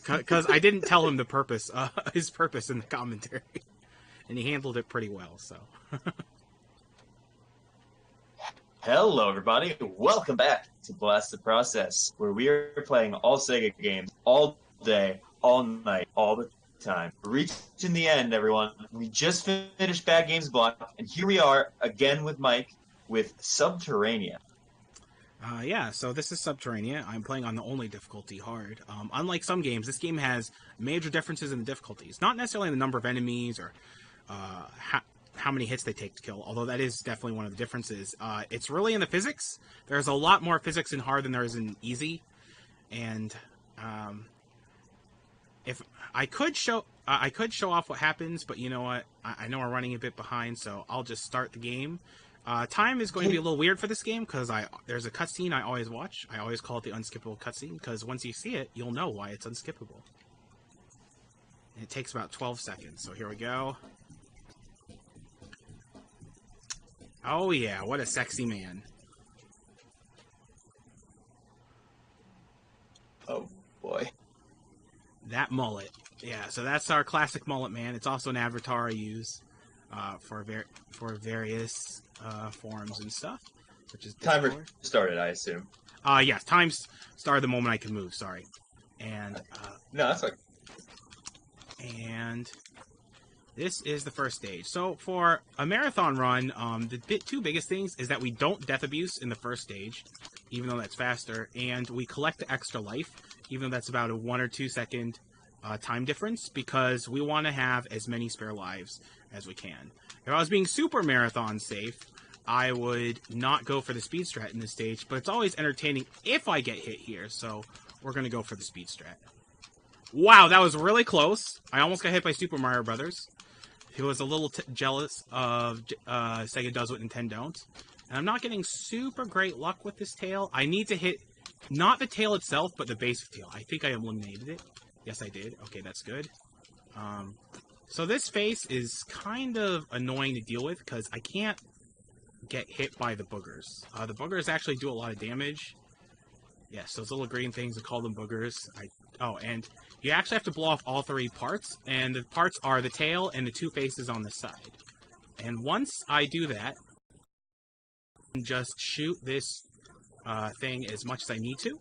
because I didn't tell him the purpose, his purpose in the commentary, and he handled it pretty well. So, Hello, everybody. Welcome back to Blast the Process, where we are playing all Sega games all day, all night, all the time. We're reaching the end, everyone. We just finished Bad Games Block, and here we are again with Mike with Sub-Terrania. yeah. So this is Sub-Terrania. I'm playing on the only difficulty, hard. Unlike some games, this game has major differences in the difficulties. Not necessarily in the number of enemies or how many hits they take to kill, although that is definitely one of the differences. It's really in the physics. There's a lot more physics in hard than there is in easy, and if I could show off what happens, but you know what? I know we're running a bit behind, so I'll just start the game. Time is going to be a little weird for this game because there's a cutscene I always watch. I always call it the unskippable cutscene because once you see it, you'll know why it's unskippable. And it takes about 12 seconds, so here we go. Oh yeah, what a sexy man. Oh, boy. That mullet. Yeah, so that's our classic mullet man. It's also an avatar I use for various forms and stuff, which is Timer Discord. started, I assume. Yes, time started the moment I can move, sorry. And No, that's like... And this is the first stage. So for a marathon run, the two biggest things is that we don't death abuse in the first stage, even though that's faster, and we collect the extra life, even though that's about a 1 or 2 second time difference, because we want to have as many spare lives as we can. If I was being super marathon safe, I would not go for the speed strat in this stage, but it's always entertaining if I get hit here, so we're going to go for the speed strat. Wow, that was really close. I almost got hit by Super Mario Brothers. He was a little jealous of Sega does what Nintendo don't. And I'm not getting super great luck with this tail. I need to hit, not the tail itself, but the base of the tail. I think I eliminated it. Yes, I did. Okay, that's good. So this face is kind of annoying to deal with because I can't get hit by the boogers. The boogers actually do a lot of damage. Yes, those little green things, we call them boogers. Oh, and you actually have to blow off all 3 parts, and the parts are the tail and the 2 faces on the side. And once I do that, I can just shoot this thing as much as I need to.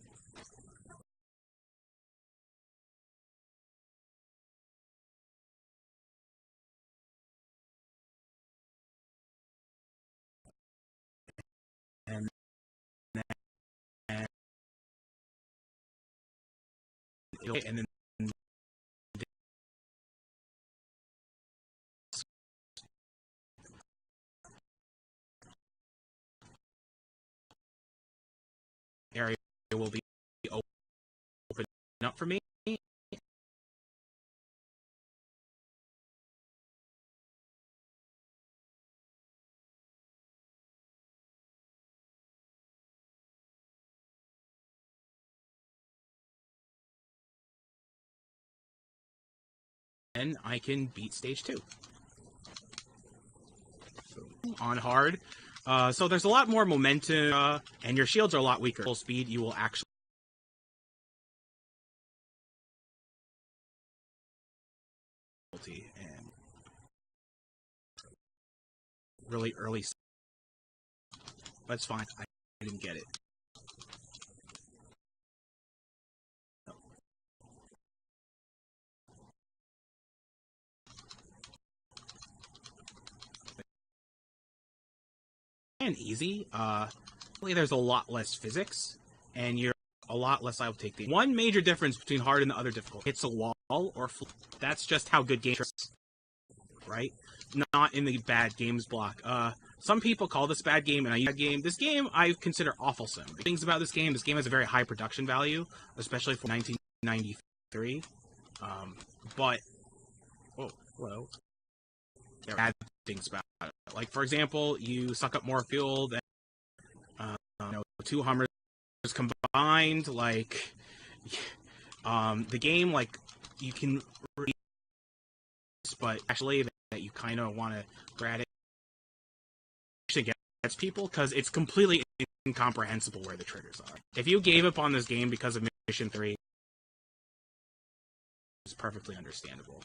And then area will be open up for me. And I can beat stage 2. On hard. So there's a lot more momentum, and your shields are a lot weaker. Full speed, you will actually and really early. That's fine. I didn't get it. And easy. There's a lot less physics, and you're a lot less liable to take the one major difference between hard and the other difficult. It's a wall or that's just how good games are, right? Not in the bad games block. Some people call this bad game, and I use bad game. This game I consider awfulsome. The things about this game has a very high production value, especially for 1993. But oh, hello. There are bad things about it. Like, for example, you suck up more fuel than 2 Hummers combined. Like, the game, like, you can read, but actually that you kind of want to grab it actually gets people because it's completely incomprehensible where the triggers are. If you gave up on this game because of Mission 3, perfectly understandable.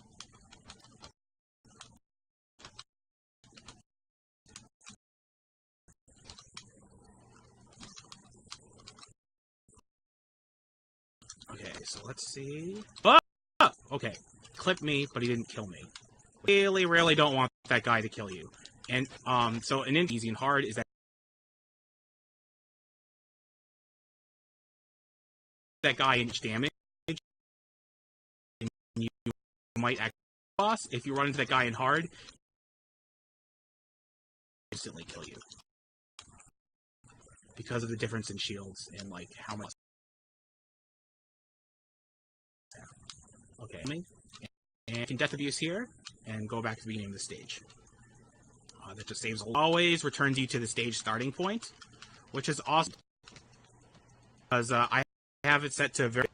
Okay, so let's see. Oh! Okay, clipped me, but he didn't kill me. Really don't want that guy to kill you. And so an easy and hard is that guy in damage, and you might act boss. If you run into that guy in hard, instantly kill you because of the difference in shields and like how much. Okay, and you can death abuse here and go back to the beginning of the stage. That just saves. Always returns you to the stage starting point, which is awesome because I have it set to very.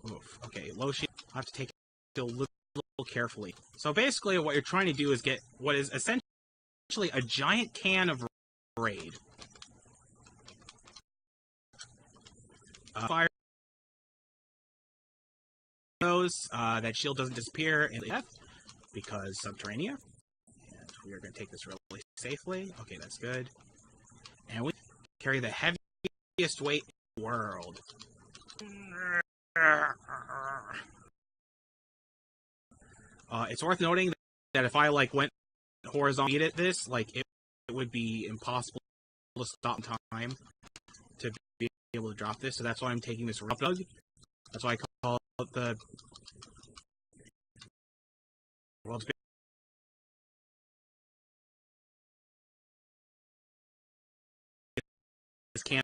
Oof. Okay, low shield. I have to take it a little carefully. So basically, what you're trying to do is get what is essentially a giant can of raid. Fire those. That shield doesn't disappear in death because Sub-Terrania. And we are going to take this really safely. Okay, that's good. And we carry the heaviest weight in the world. It's worth noting that if I like went horizontal at this, like it would be impossible to stop in time to be able to drop this. So that's why I'm taking this rough dug. That's why I call it the world's biggest can,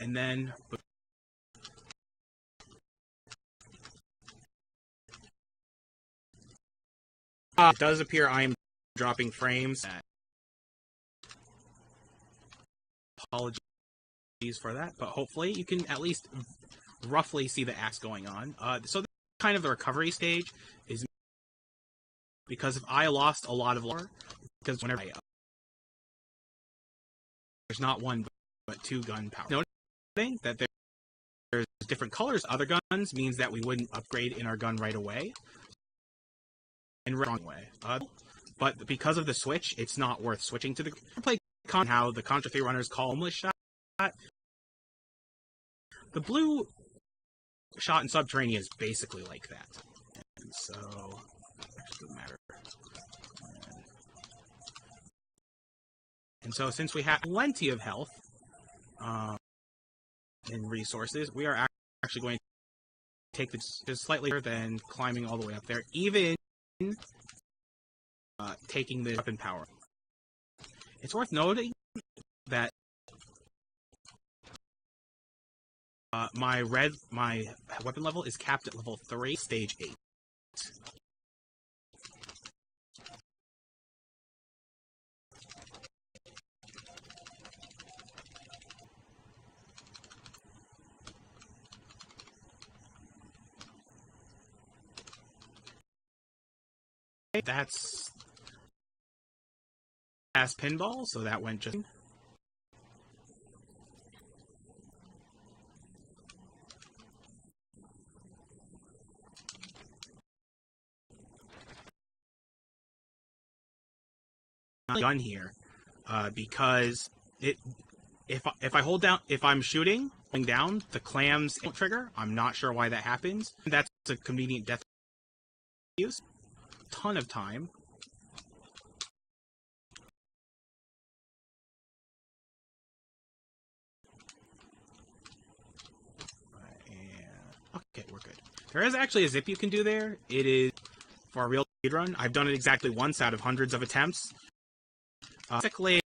and then. It does appear I am dropping frames. Apologies for that, but hopefully you can at least roughly see the axe going on. So kind of the recovery stage is because if I lost a lot of lore, because whenever there's not one but two gun power. Noting that there's different colors other guns means that we wouldn't upgrade in our gun right away. In wrong way. But because of the switch, it's not worth switching to the play how the Contra 3 runners call homeless shot. The blue shot in Sub-Terrania is basically like that. And so actually doesn't matter. And so since we have plenty of health and resources, we are actually going to take this just slightly further than climbing all the way up there, even taking the weapon power. It's worth noting that my weapon level is capped at level 3, stage 8. That's past pinball, so that went just. Gun here, because if I hold down, if I'm shooting down, the clams don't trigger. I'm not sure why that happens. That's a convenient death use. Ton of time. Okay, we're good. There is actually a zip you can do there. It is for a real speed run. I've done it exactly once out of hundreds of attempts. Basically,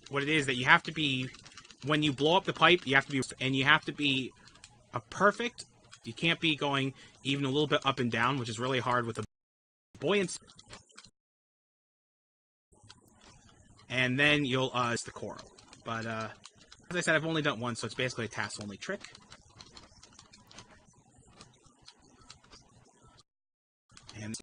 what it is that you have to be, when you blow up the pipe, you have to be, and you have to be a perfect. You can't be going even a little bit up and down, which is really hard with a buoyancy. And then you'll it's the coral. But as I said, I've only done it once, so it's basically a task-only trick. And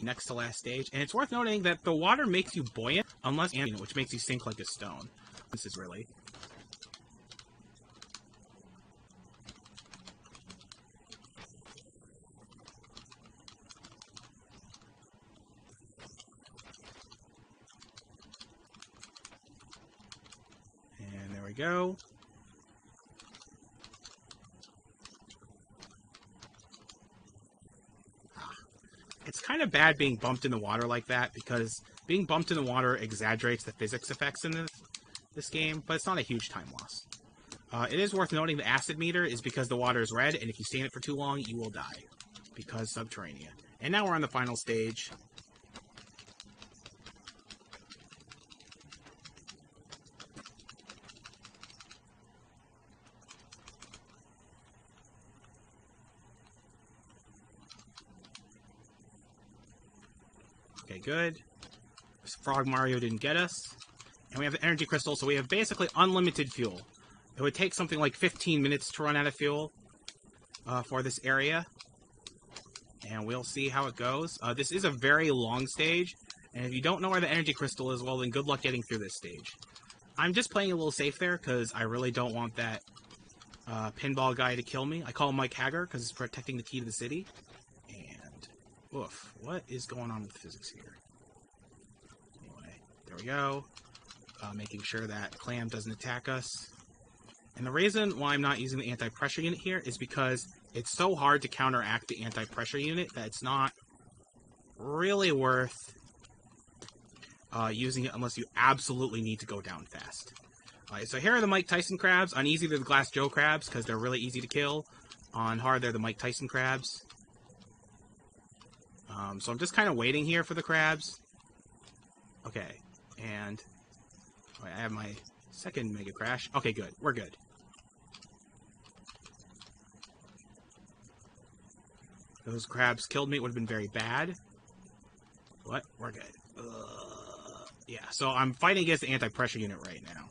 next to last stage, and it's worth noting that the water makes you buoyant, unless which makes you sink like a stone. This is really... And there we go. It's kind of bad being bumped in the water like that, because being bumped in the water exaggerates the physics effects in this game, but it's not a huge time loss. It is worth noting the acid meter is because the water is red, and if you stay in it for too long, you will die, because Sub-Terrania. And now we're on the final stage. Okay, good. Frog Mario didn't get us. And we have the energy crystal, so we have basically unlimited fuel. It would take something like 15 minutes to run out of fuel for this area. And we'll see how it goes. This is a very long stage, and if you don't know where the energy crystal is, well, then good luck getting through this stage. I'm just playing a little safe there, because I really don't want that pinball guy to kill me. I call him Mike Hager, because he's protecting the key to the city. Oof, what is going on with physics here? Anyway, there we go. Making sure that Clam doesn't attack us. And the reason why I'm not using the anti-pressure unit here is because it's so hard to counteract the anti-pressure unit that it's not really worth using it unless you absolutely need to go down fast. Alright, so here are the Mike Tyson crabs. On easy, they're the Glass Joe crabs, because they're really easy to kill. On hard, they're the Mike Tyson crabs. So I'm just kind of waiting here for the crabs. Okay, and I have my second Mega Crash. Okay, good. We're good. Those crabs killed me. It would have been very bad. What? We're good. Yeah, so I'm fighting against the anti-pressure unit right now.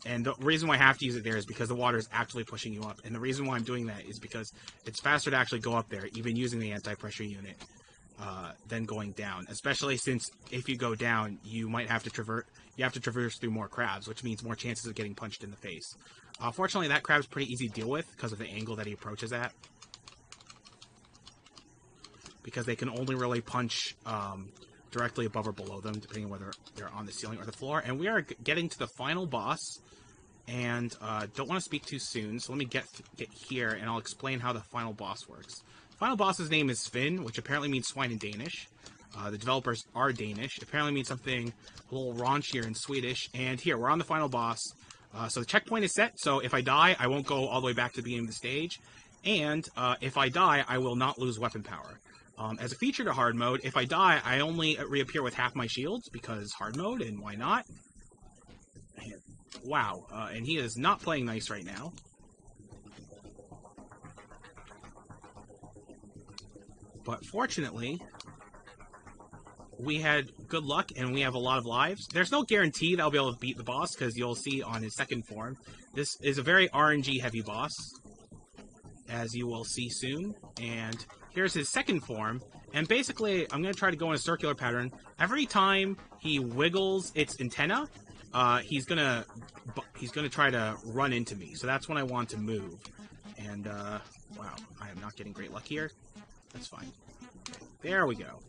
And the reason why I have to use it there is because the water is actually pushing you up. And the reason why I'm doing that is because it's faster to actually go up there, even using the anti-pressure unit, than going down. Especially since if you go down, you might have to traverse through more crabs, which means more chances of getting punched in the face. Fortunately, that crab's pretty easy to deal with because of the angle that he approaches at. Because they can only really punch directly above or below them, depending on whether they're on the ceiling or the floor. And we are getting to the final boss, and don't want to speak too soon, so let me get here, and I'll explain how the final boss works. The final boss's name is Finn, which apparently means swine in Danish. The developers are Danish. Apparently means something a little raunchier in Swedish. And here, we're on the final boss. So the checkpoint is set, so if I die, I won't go all the way back to the beginning of the stage. And if I die, I will not lose weapon power. As a feature to hard mode, if I die, I only reappear with half my shields, because hard mode, and why not? Wow, and he is not playing nice right now. But fortunately, we had good luck, and we have a lot of lives. There's no guarantee that I'll be able to beat the boss, because you'll see on his second form. This is a very RNG-heavy boss, as you will see soon. And here's his second form, and basically, I'm going to try to go in a circular pattern. Every time he wiggles its antenna, he's gonna try to run into me. So that's when I want to move. And wow, I am not getting great luck here. That's fine. There we go.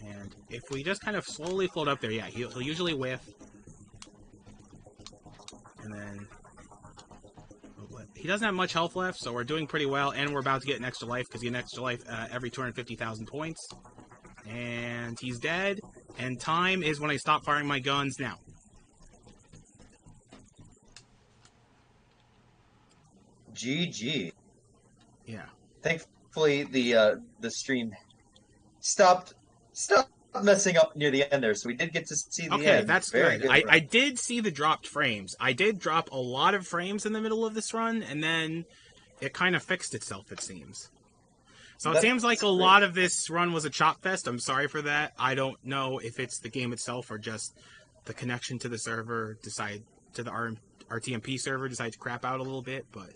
And if we just kind of slowly float up there, yeah, he'll usually whiff. And then he doesn't have much health left, so we're doing pretty well, and we're about to get an extra life, because you get an extra life every 250,000 points. And he's dead, and time is when I stop firing my guns now. GG. Yeah. Thankfully, the stream stopped messing up near the end there, so we did get to see the end. Okay, that's Very good. I did see the dropped frames. I did drop a lot of frames in the middle of this run, and then it kind of fixed itself, it seems. So it seems like a lot of this run was a chop fest. I'm sorry for that. I don't know if it's the game itself or just the connection to the server to the RTMP server decided to crap out a little bit, but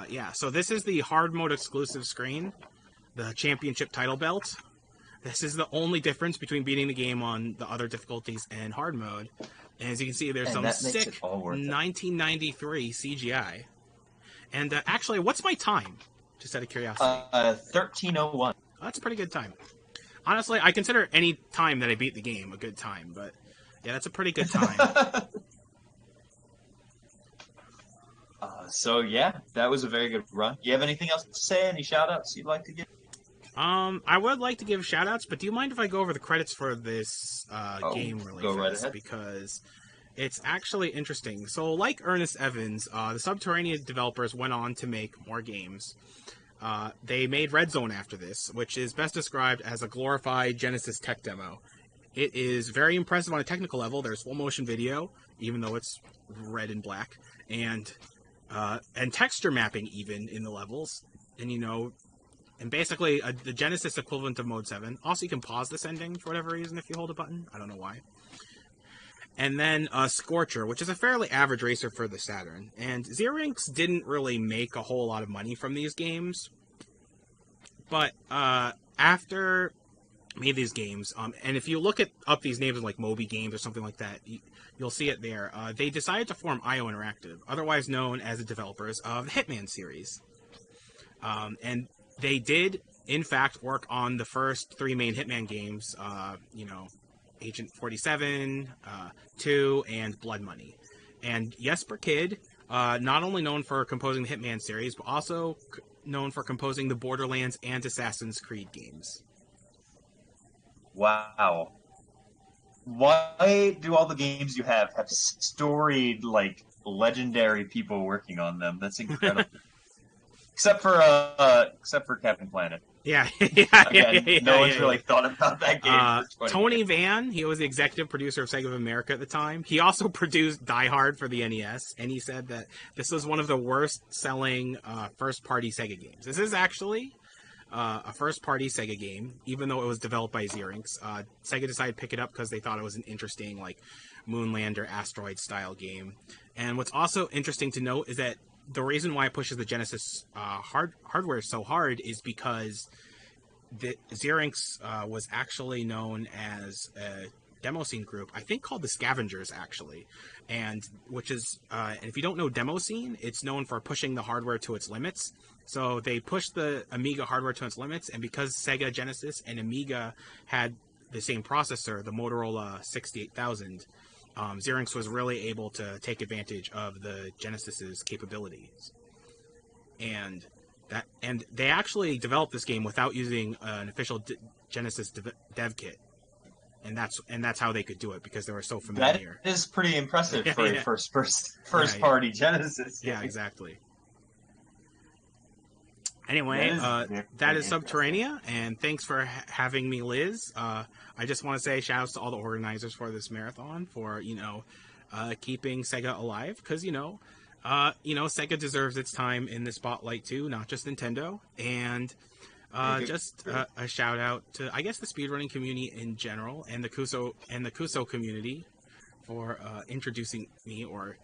yeah. So this is the hard mode exclusive screen. the championship title belt. This is the only difference between beating the game on the other difficulties and hard mode. And as you can see, there's some sick 1993 CGI. And actually, what's my time? Just out of curiosity. 13:01. That's a pretty good time. Honestly, I consider any time that I beat the game a good time, but yeah, that's a pretty good time. So yeah, that was a very good run. Do you have anything else to say? Any shout-outs you'd like to give? I would like to give shout-outs, but do you mind if I go over the credits for this game really go right fast? ahead. Because it's actually interesting. So, like Ernest Evans, the Sub-Terrania developers went on to make more games. They made Red Zone after this, which is best described as a glorified Genesis tech demo. It is very impressive on a technical level. There's full motion video, even though it's red and black, and texture mapping even in the levels, and basically the Genesis equivalent of Mode 7. Also, you can pause this ending for whatever reason if you hold a button. I don't know why. And then Scorcher, which is a fairly average racer for the Saturn. And Xerinx didn't really make a whole lot of money from these games. But after made these games, and if you look up these names like Moby Games or something like that, you'll see it there. They decided to form IO Interactive, otherwise known as the developers of the Hitman series. And they did, in fact, work on the first 3 main Hitman games, Agent 47, 2, and Blood Money. And Jesper Kyd, not only known for composing the Hitman series, but also known for composing the Borderlands and Assassin's Creed games. Wow. Why do all the games you have storied, legendary people working on them? That's incredible. Except for Captain Planet. Yeah. No one's really thought about that game. Tony Van, he was the executive producer of Sega of America at the time. He also produced Die Hard for the NES, and he said that this was one of the worst-selling first-party Sega games. This is actually a first-party Sega game, even though it was developed by Xerinx. Sega decided to pick it up because they thought it was an interesting, Moonlander, asteroid-style game. And what's also interesting to note is that the reason why it pushes the Genesis hardware so hard is because the Xerinx was actually known as a demo scene group, I think called the Scavengers, actually, and which is, and if you don't know demo scene, it's known for pushing the hardware to its limits. So they pushed the Amiga hardware to its limits, and because Sega Genesis and Amiga had the same processor, the Motorola 68000, Xerinx was really able to take advantage of the Genesis's capabilities, and they actually developed this game without using an official Genesis dev kit, and that's how they could do it because they were so familiar. That is pretty impressive for a first party Genesis. Yeah, exactly. Anyway, that is Sub-Terrania, and thanks for having me, Liz. I just want to say shout-outs to all the organizers for this marathon for, keeping Sega alive, because, Sega deserves its time in the spotlight, too, not just Nintendo. And just a shout-out to, I guess, the speedrunning community in general, and the Kuso community for introducing me, or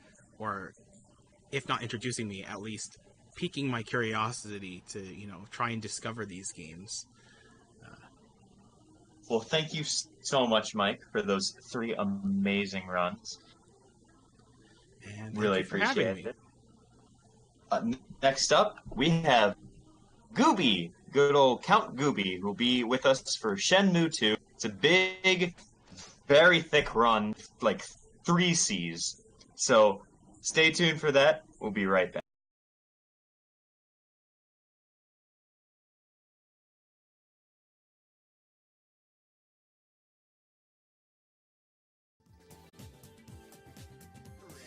if not introducing me, at least piquing my curiosity to, try and discover these games. Well, thank you so much, Mike, for those 3 amazing runs. And really appreciate it. Next up, we have Gooby, good old Count Gooby, who will be with us for Shenmue 2. It's a big, very thick run, 3 Cs. So stay tuned for that. We'll be right back.